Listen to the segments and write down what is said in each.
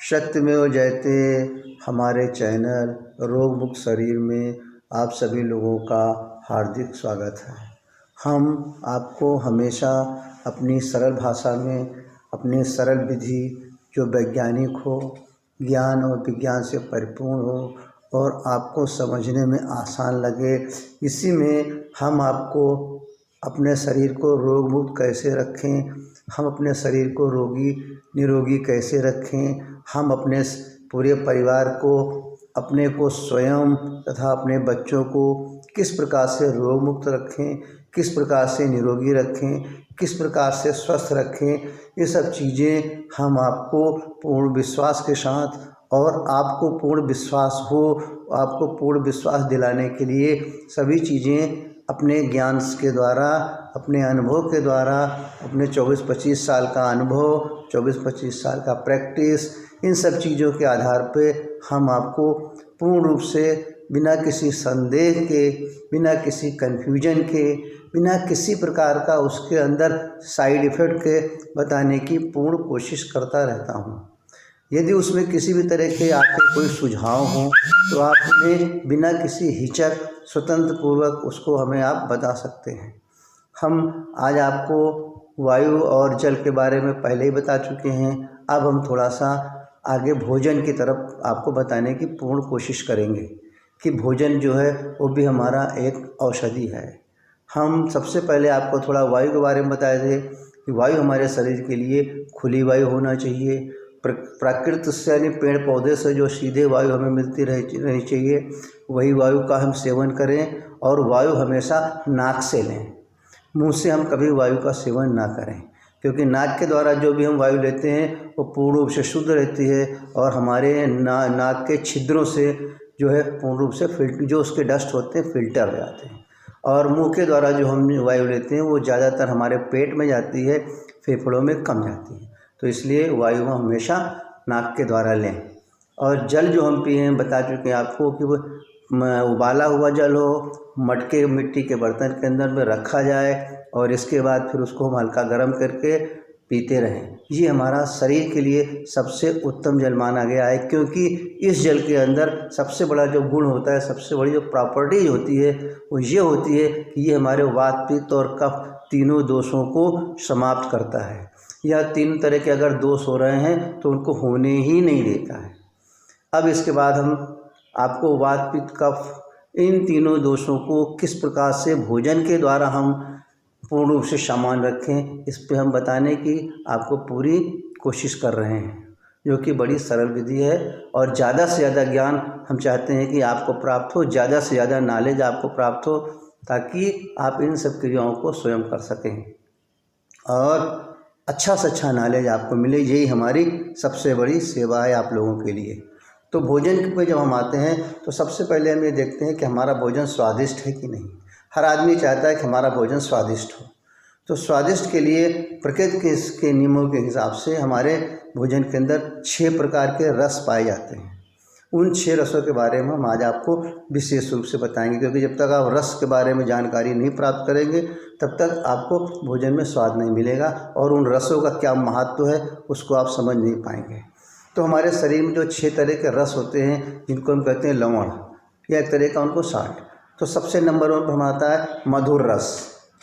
शक्तिमेव जयते हमारे चैनल रोग मुक्त शरीर में आप सभी लोगों का हार्दिक स्वागत है। हम आपको हमेशा अपनी सरल भाषा में अपनी सरल विधि जो वैज्ञानिक हो, ज्ञान और विज्ञान से परिपूर्ण हो और आपको समझने में आसान लगे, इसी में हम आपको अपने शरीर को रोग मुक्त कैसे रखें, हम अपने शरीर को निरोगी कैसे रखें, हम अपने पूरे परिवार को, अपने को स्वयं तथा अपने बच्चों को किस प्रकार से रोग मुक्त रखें, किस प्रकार से निरोगी रखें, किस प्रकार से स्वस्थ रखें, ये सब चीज़ें हम आपको पूर्ण विश्वास के साथ और आपको पूर्ण विश्वास हो, आपको पूर्ण विश्वास दिलाने के लिए सभी चीज़ें अपने ज्ञान के द्वारा, अपने अनुभव के द्वारा, अपने 24-25 साल का अनुभव, 24-25 साल का प्रैक्टिस, इन सब चीज़ों के आधार पे हम आपको पूर्ण रूप से बिना किसी संदेह के, बिना किसी कन्फ्यूजन के, बिना किसी प्रकार का उसके अंदर साइड इफ़ेक्ट के बताने की पूर्ण कोशिश करता रहता हूँ। यदि उसमें किसी भी तरह के आपके कोई सुझाव हों तो आप उन्हें बिना किसी हिचक स्वतंत्र पूर्वक उसको हमें आप बता सकते हैं। हम आज आपको वायु और जल के बारे में पहले ही बता चुके हैं। अब हम थोड़ा सा आगे भोजन की तरफ आपको बताने की पूर्ण कोशिश करेंगे कि भोजन जो है वो भी हमारा एक औषधि है। हम सबसे पहले आपको थोड़ा वायु के बारे में बताए थे कि वायु हमारे शरीर के लिए खुली वायु होना चाहिए। प्राकृत से यानी पेड़ पौधे से जो सीधे वायु हमें मिलती रहनी चाहिए, वही वायु का हम सेवन करें और वायु हमेशा नाक से लें। मुंह से हम कभी वायु का सेवन ना करें, क्योंकि नाक के द्वारा जो भी हम वायु लेते हैं वो पूर्ण रूप से शुद्ध रहती है और हमारे नाक के छिद्रों से जो है पूर्ण रूप से जो उसके डस्ट होते हैं फिल्टर हो जाते हैं। और मुंह के द्वारा जो हम वायु लेते हैं वो ज़्यादातर हमारे पेट में जाती है, फेफड़ों में कम जाती है। तो इसलिए वायु हम हमेशा नाक के द्वारा लें। और जल जो हम पिए बता चुके हैं आपको कि वो उबाला हुआ जल हो, मटके मिट्टी के बर्तन के अंदर में रखा जाए और इसके बाद फिर उसको हम हल्का गर्म करके पीते रहें। ये हमारा शरीर के लिए सबसे उत्तम जल माना गया है, क्योंकि इस जल के अंदर सबसे बड़ा जो गुण होता है, सबसे बड़ी जो प्रॉपर्टी होती है वो ये होती है कि ये हमारे वात, पित्त और कफ तीनों दोषों को समाप्त करता है। यह तीन तरह के अगर दोष हो रहे हैं तो उनको होने ही नहीं देता है। अब इसके बाद हम आपको वात, पित्त, कफ इन तीनों दोषों को किस प्रकार से भोजन के द्वारा हम पूर्ण रूप से सामान रखें, इस पे हम बताने की आपको पूरी कोशिश कर रहे हैं, जो कि बड़ी सरल विधि है। और ज़्यादा से ज़्यादा ज्ञान हम चाहते हैं कि आपको प्राप्त हो, ज़्यादा से ज़्यादा नॉलेज आपको प्राप्त हो, ताकि आप इन सब क्रियाओं को स्वयं कर सकें और अच्छा से अच्छा नॉलेज आपको मिले। यही हमारी सबसे बड़ी सेवा है आप लोगों के लिए। तो भोजन पे जब हम आते हैं तो सबसे पहले हम ये देखते हैं कि हमारा भोजन स्वादिष्ट है कि नहीं। हर आदमी चाहता है कि हमारा भोजन स्वादिष्ट हो। तो स्वादिष्ट के लिए प्रकृति के नियमों के हिसाब से हमारे भोजन के अंदर 6 प्रकार के रस पाए जाते हैं। उन 6 रसों के बारे में हम आज आपको विशेष रूप से बताएंगे, क्योंकि जब तक आप रस के बारे में जानकारी नहीं प्राप्त करेंगे तब तक आपको भोजन में स्वाद नहीं मिलेगा और उन रसों का क्या महत्व है उसको आप समझ नहीं पाएंगे। तो हमारे शरीर में जो 6 तरह के रस होते हैं, जिनको हम कहते हैं लवण, या एक तरह का उनको साल्ट। तो सबसे नंबर 1 पर हमारा आता है मधुर रस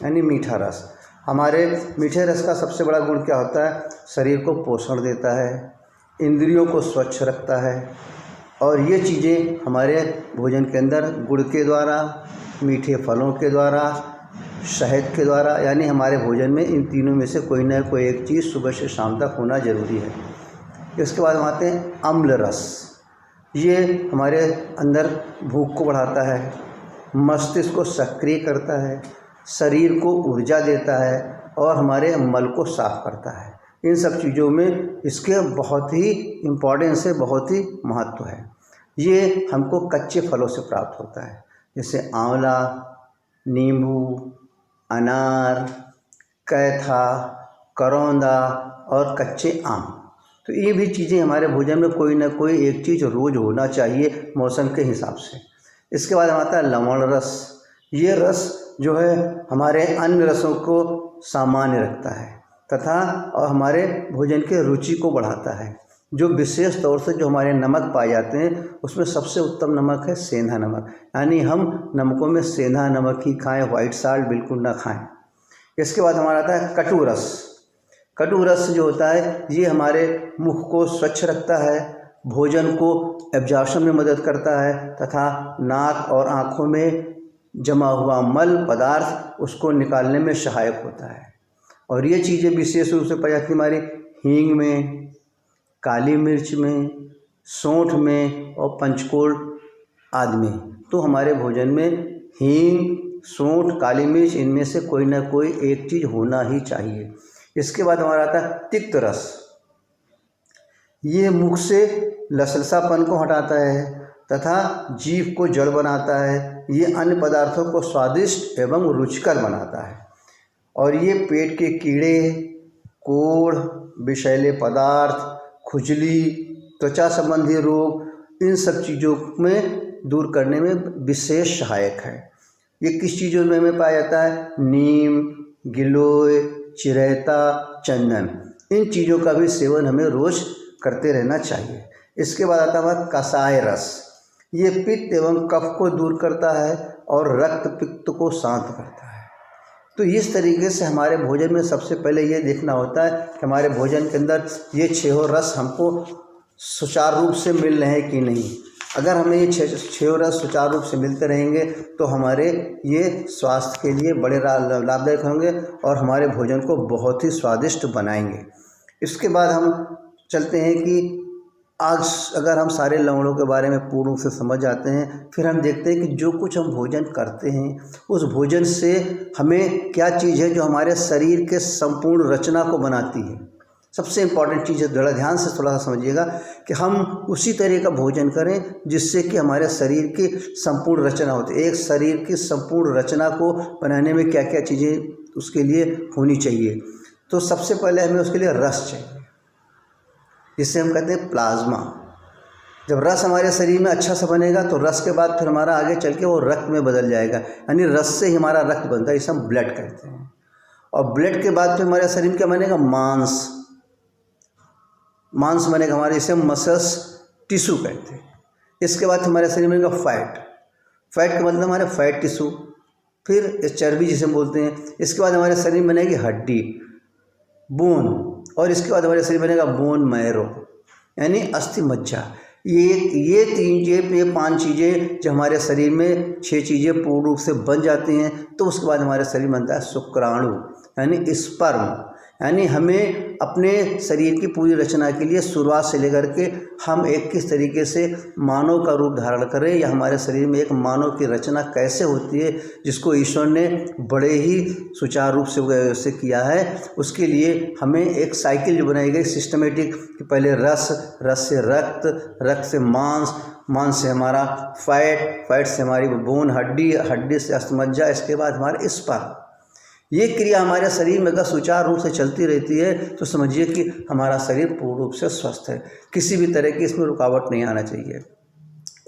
यानी मीठा रस। हमारे मीठे रस का सबसे बड़ा गुण क्या होता है? शरीर को पोषण देता है, इंद्रियों को स्वच्छ रखता है और ये चीज़ें हमारे भोजन के अंदर गुड़ के द्वारा, मीठे फलों के द्वारा, शहद के द्वारा, यानी हमारे भोजन में इन तीनों में से कोई ना कोई एक चीज़ सुबह से शाम तक होना ज़रूरी है। इसके बाद हम आते हैं अम्ल रस। ये हमारे अंदर भूख को बढ़ाता है, मस्तिष्क को सक्रिय करता है, शरीर को ऊर्जा देता है और हमारे मल को साफ करता है। इन सब चीज़ों में इसके बहुत ही इम्पोर्टेंस है, बहुत ही महत्व है। ये हमको कच्चे फलों से प्राप्त होता है, जैसे आंवला, नींबू, अनार, कैथा, करौंदा और कच्चे आम। तो ये भी चीज़ें हमारे भोजन में कोई ना कोई एक चीज़ रोज़ होना चाहिए मौसम के हिसाब से। इसके बाद आता है लवण रस। ये रस जो है हमारे अन्य रसों को सामान्य रखता है तथा और हमारे भोजन के रुचि को बढ़ाता है। जो विशेष तौर से जो हमारे नमक पाए जाते हैं उसमें सबसे उत्तम नमक है सेंधा नमक, यानी हम नमकों में सेंधा नमक ही खाएं, वाइट साल्ट बिल्कुल ना खाएं। इसके बाद हमारा आता है कटु रस। कटु रस जो होता है ये हमारे मुख को स्वच्छ रखता है, भोजन को एब्जॉर्प्शन में मदद करता है तथा नाक और आँखों में जमा हुआ मल पदार्थ उसको निकालने में सहायक होता है। और ये चीज़ें विशेष रूप से पाई जाती हमारी हींग में, काली मिर्च में, सौंठ में और पंचकोल आदि में। तो हमारे भोजन में हींग, सौंठ, काली मिर्च इनमें से कोई ना कोई एक चीज़ होना ही चाहिए। इसके बाद हमारा आता है तिक्त रस। ये मुख से लसलसापन को हटाता है तथा जीभ को जड़ बनाता है। ये अन्य पदार्थों को स्वादिष्ट एवं रुचिकर बनाता है और ये पेट के कीड़े, कोढ़, विषैले पदार्थ, खुजली, त्वचा संबंधी रोग इन सब चीज़ों में दूर करने में विशेष सहायक है। ये किस चीज़ों में हमें पाया जाता है? नीम, गिलोय, चिरैता, चंदन, इन चीज़ों का भी सेवन हमें रोज़ करते रहना चाहिए। इसके बाद आता है कसाय रस। ये पित्त एवं कफ को दूर करता है और रक्त पित्त को शांत करता है। तो इस तरीके से हमारे भोजन में सबसे पहले ये देखना होता है कि हमारे भोजन के अंदर ये छह रस हमको सुचारू रूप से मिल रहे हैं कि नहीं। अगर हमें ये छह रस सुचारू रूप से मिलते रहेंगे तो हमारे ये स्वास्थ्य के लिए बड़े लाभदायक होंगे और हमारे भोजन को बहुत ही स्वादिष्ट बनाएंगे। इसके बाद हम चलते हैं कि आज अगर हम सारे लवणों के बारे में पूर्ण रूप से समझ जाते हैं, फिर हम देखते हैं कि जो कुछ हम भोजन करते हैं उस भोजन से हमें क्या चीज़ है जो हमारे शरीर के संपूर्ण रचना को बनाती है। सबसे इम्पॉर्टेंट चीज़ है, थोड़ा ध्यान से थोड़ा सा समझिएगा कि हम उसी तरह का भोजन करें जिससे कि हमारे शरीर की संपूर्ण रचना होती है। एक शरीर की संपूर्ण रचना को बनाने में क्या क्या चीज़ें उसके लिए होनी चाहिए। तो सबसे पहले हमें उसके लिए रस चाहिए, जिससे हम कहते हैं प्लाज्मा। जब रस हमारे शरीर में अच्छा सा बनेगा तो रस के बाद फिर हमारा आगे चल के वो रक्त में बदल जाएगा, यानी रस से ही हमारा रक्त बनता है, इसे हम ब्लड कहते हैं। और ब्लड के बाद फिर हमारे शरीर में क्या बनेगा? मांस। मांस बनेगा हमारे, इसे हम मसल्स टिश्यू कहते हैं। इसके बाद हमारे शरीर में बनेगा फैट। फैट का मतलब हमारे फैट टिश्यू, फिर चर्बी जिसे हम बोलते हैं। इसके बाद हमारे शरीर में बनेगी हड्डी, बोन, और इसके बाद हमारे शरीर में बनेगा बोन मैरो यानी अस्थि मज्जा। ये तीन चीज़ें, ये 5 चीज़ें जो हमारे शरीर में 6 चीज़ें पूर्ण रूप से बन जाती हैं तो उसके बाद हमारे शरीर में बनता है शुक्राणु यानी स्पर्म। यानी हमें अपने शरीर की पूरी रचना के लिए शुरुआत से लेकर के हम एक किस तरीके से मानव का रूप धारण करें या हमारे शरीर में एक मानव की रचना कैसे होती है, जिसको ईश्वर ने बड़े ही सुचारू रूप से किया है, उसके लिए हमें एक साइकिल जो बनाई गई सिस्टमेटिक कि पहले रस, रस से रक्त, रक्त से मांस, मांस से हमारा फैट, फैट से हमारी बोन, हड्डी, हड्डी से अस्थमज्जा, इसके बाद हमारे स्पर्म। ये क्रिया हमारे शरीर में अगर सुचारू रूप से चलती रहती है तो समझिए कि हमारा शरीर पूर्ण रूप से स्वस्थ है, किसी भी तरह की इसमें रुकावट नहीं आना चाहिए।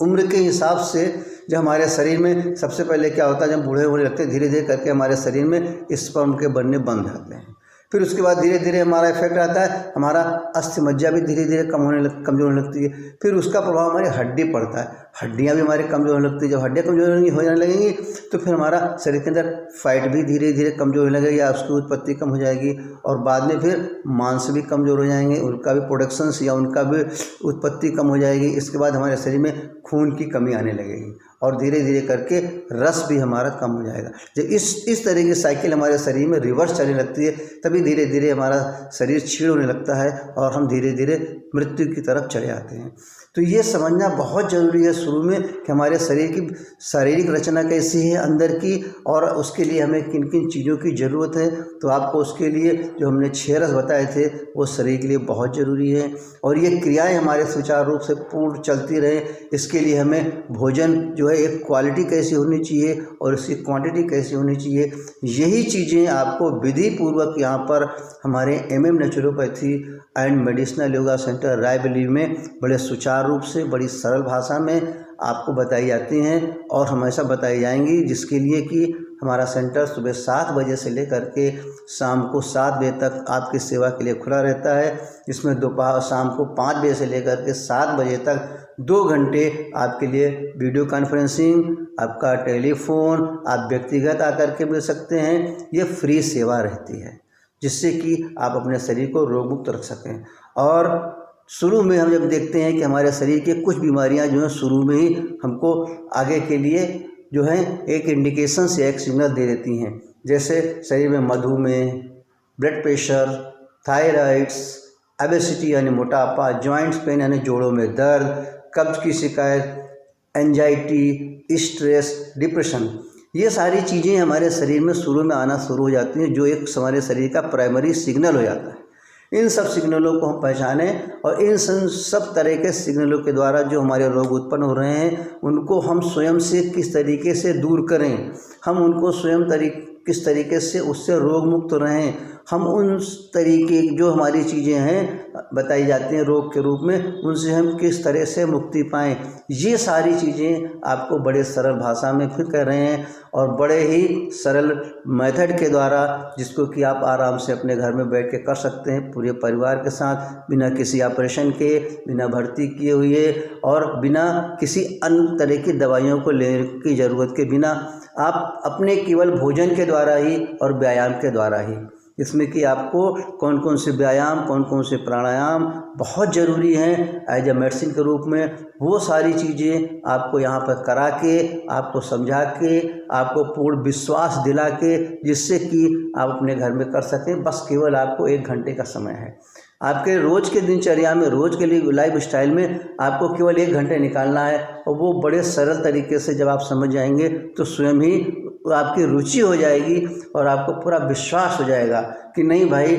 उम्र के हिसाब से जब हमारे शरीर में सबसे पहले क्या होता है, जब बूढ़े होने लगते हैं धीरे धीरे करके हमारे शरीर में स्पर्म के बनने बंद जाते हैं। फिर उसके बाद धीरे धीरे हमारा इफेक्ट आता है, हमारा अस्थमज्जा भी धीरे धीरे कमज़ोर होने लगती है। फिर उसका प्रभाव हमारी हड्डी पड़ता है, हड्डियाँ भी हमारी कमज़ोर होने लगती है। जब हड्डियाँ कमज़ोर होने लगेंगी तो फिर हमारा शरीर के अंदर फैट भी धीरे धीरे कमज़ोर होने लगेगी या उसकी उत्पत्ति कम हो जाएगी, और बाद में फिर मांस भी कमज़ोर हो जाएंगे, उनका भी प्रोडक्शंस या उनका भी उत्पत्ति कम हो जाएगी। इसके बाद हमारे शरीर में खून की कमी आने लगेगी और धीरे धीरे करके रस भी हमारा कम हो जाएगा। जब इस तरह की साइकिल हमारे शरीर में रिवर्स चलने लगती है तभी धीरे धीरे हमारा शरीर क्षीण होने लगता है और हम धीरे धीरे मृत्यु की तरफ चले आते हैं। तो ये समझना बहुत ज़रूरी है शुरू में कि हमारे शरीर की शारीरिक रचना कैसी है अंदर की, और उसके लिए हमें किन किन चीज़ों की ज़रूरत है। तो आपको उसके लिए जो हमने 6 रस बताए थे वो शरीर के लिए बहुत ज़रूरी है, और ये क्रियाएं हमारे सुचारू रूप से पूर्ण चलती रहे, इसके लिए हमें भोजन जो है एक क्वालिटी कैसी होनी चाहिए और उसकी क्वांटिटी कैसी होनी चाहिए, यही चीज़ें आपको विधि पूर्वक यहाँ पर हमारे MM naturopathy and medicinal yoga centre Raebareli में बड़े सुचारू रूप से बड़ी सरल भाषा में आपको बताई जाती हैं और हमेशा बताई जाएंगी, जिसके लिए कि हमारा सेंटर सुबह 7 बजे से लेकर के शाम को 7 बजे तक आपकी सेवा के लिए खुला रहता है। इसमें दोपहर शाम को 5 बजे से लेकर के 7 बजे तक 2 घंटे आपके लिए वीडियो कॉन्फ्रेंसिंग, आपका टेलीफोन, आप व्यक्तिगत आकर के मिल सकते हैं। ये फ्री सेवा रहती है जिससे कि आप अपने शरीर को रोग मुक्त रख सकें। और शुरू में हम जब देखते हैं कि हमारे शरीर के कुछ बीमारियां जो हैं शुरू में ही हमको आगे के लिए जो है एक इंडिकेशन से एक सिग्नल दे देती हैं, जैसे शरीर में मधुमेह, ब्लड प्रेशर, थायराइड्स, ओबेसिटी यानी मोटापा, जॉइंट्स पेन यानी जोड़ों में दर्द, कब्ज की शिकायत, एंजाइटी, स्ट्रेस, डिप्रेशन, ये सारी चीज़ें हमारे शरीर में शुरू में आना शुरू हो जाती हैं, जो एक हमारे शरीर का प्राइमरी सिग्नल हो जाता है। इन सब सिग्नलों को हम पहचानें और इन सब तरह के सिग्नलों के द्वारा जो हमारे रोग उत्पन्न हो रहे हैं उनको हम स्वयं से किस तरीके से दूर करें, हम उनको स्वयं किस तरीके से उससे रोग मुक्त रहें, हम उन तरीके जो हमारी चीज़ें हैं बताई जाती हैं रोग के रूप में, उनसे हम किस तरह से मुक्ति पाएँ, ये सारी चीज़ें आपको बड़े सरल भाषा में फिर कह रहे हैं और बड़े ही सरल मेथड के द्वारा, जिसको कि आप आराम से अपने घर में बैठ के कर सकते हैं पूरे परिवार के साथ, बिना किसी ऑपरेशन के, बिना भर्ती किए हुए और बिना किसी अन्य तरह की दवाइयों को लेने की ज़रूरत के बिना, आप अपने केवल भोजन के द्वारा ही और व्यायाम के द्वारा ही, इसमें कि आपको कौन कौन से व्यायाम, कौन कौन से प्राणायाम बहुत ज़रूरी हैं एज ए मेडिसिन के रूप में, वो सारी चीज़ें आपको यहाँ पर करा के, आपको समझा के, आपको पूर्ण विश्वास दिला के, जिससे कि आप अपने घर में कर सकें। बस केवल आपको 1 घंटे का समय है। आपके रोज़ के दिनचर्या में, रोज़ के लिए लाइफ स्टाइल में आपको केवल 1 घंटे निकालना है और वो बड़े सरल तरीके से जब आप समझ जाएंगे तो स्वयं ही आपकी रुचि हो जाएगी और आपको पूरा विश्वास हो जाएगा कि नहीं भाई,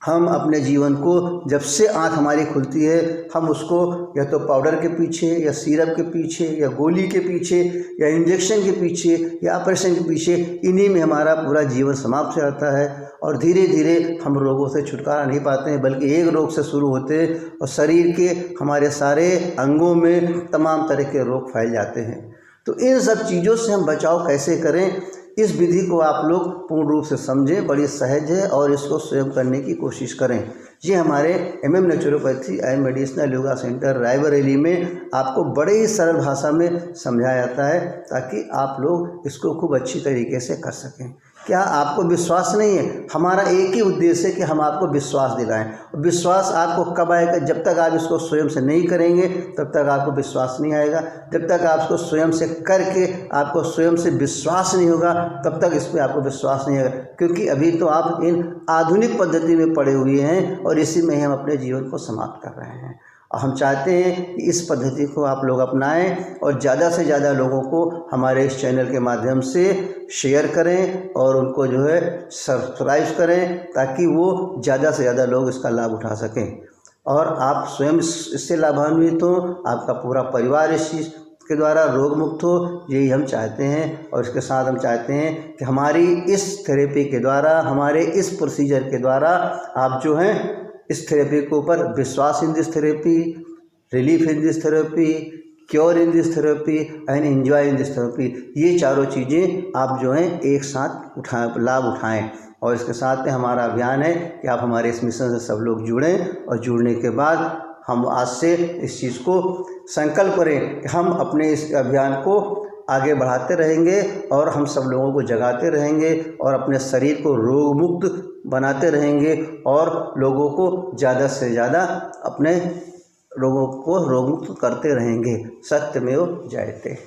हम अपने जीवन को जब से आँख हमारी खुलती है हम उसको या तो पाउडर के पीछे या सिरप के पीछे या गोली के पीछे या इंजेक्शन के पीछे या ऑपरेशन के पीछे, इन्हीं में हमारा पूरा जीवन समाप्त हो जाता है और धीरे धीरे हम रोगों से छुटकारा नहीं पाते हैं, बल्कि एक रोग से शुरू होते हैं और शरीर के हमारे सारे अंगों में तमाम तरह के रोग फैल जाते हैं। तो इन सब चीज़ों से हम बचाव कैसे करें, इस विधि को आप लोग पूर्ण रूप से समझें, बड़ी सहज है और इसको स्वयं करने की कोशिश करें। ये हमारे MM naturopathy and medicinal yoga centre Raebareli में आपको बड़े ही सरल भाषा में समझाया जाता है ताकि आप लोग इसको खूब अच्छी तरीके से कर सकें। क्या आपको विश्वास नहीं है? हमारा एक ही उद्देश्य है कि हम आपको विश्वास दिलाएं। विश्वास आपको कब आएगा? जब तक आप इसको स्वयं से नहीं करेंगे तब तक आपको विश्वास नहीं आएगा। जब तक आप इसको स्वयं से करके आपको स्वयं से विश्वास नहीं होगा तब तक इस पर आपको विश्वास नहीं आएगा, क्योंकि अभी तो आप इन आधुनिक पद्धति में पड़े हुए हैं और इसी में ही हम अपने जीवन को समाप्त कर रहे हैं। और हम चाहते हैं कि इस पद्धति को आप लोग अपनाएं और ज़्यादा से ज़्यादा लोगों को हमारे इस चैनल के माध्यम से शेयर करें और उनको जो है सब्सक्राइब करें ताकि वो ज़्यादा से ज़्यादा लोग इसका लाभ उठा सकें और आप स्वयं इससे लाभान्वित हो, आपका पूरा परिवार इस चीज़ के द्वारा रोग मुक्त हो, यही हम चाहते हैं। और इसके साथ हम चाहते हैं कि हमारी इस थेरेपी के द्वारा, हमारे इस प्रोसीजर के द्वारा आप जो हैं इस थेरेपी के ऊपर विश्वास in this therapy, relief in this therapy, cure in this therapy and enjoy in this therapy, ये चारों चीज़ें आप जो हैं एक साथ लाभ उठाएं। और इसके साथ में हमारा अभियान है कि आप हमारे इस मिशन से सब लोग जुड़ें और जुड़ने के बाद हम आज से इस चीज़ को संकल्प करें कि हम अपने इस अभियान को आगे बढ़ाते रहेंगे और हम सब लोगों को जगाते रहेंगे और अपने शरीर को रोग मुक्त बनाते रहेंगे और लोगों को ज़्यादा से ज़्यादा अपने लोगों को रोग मुक्त करते रहेंगे। सत्यमेव जयते।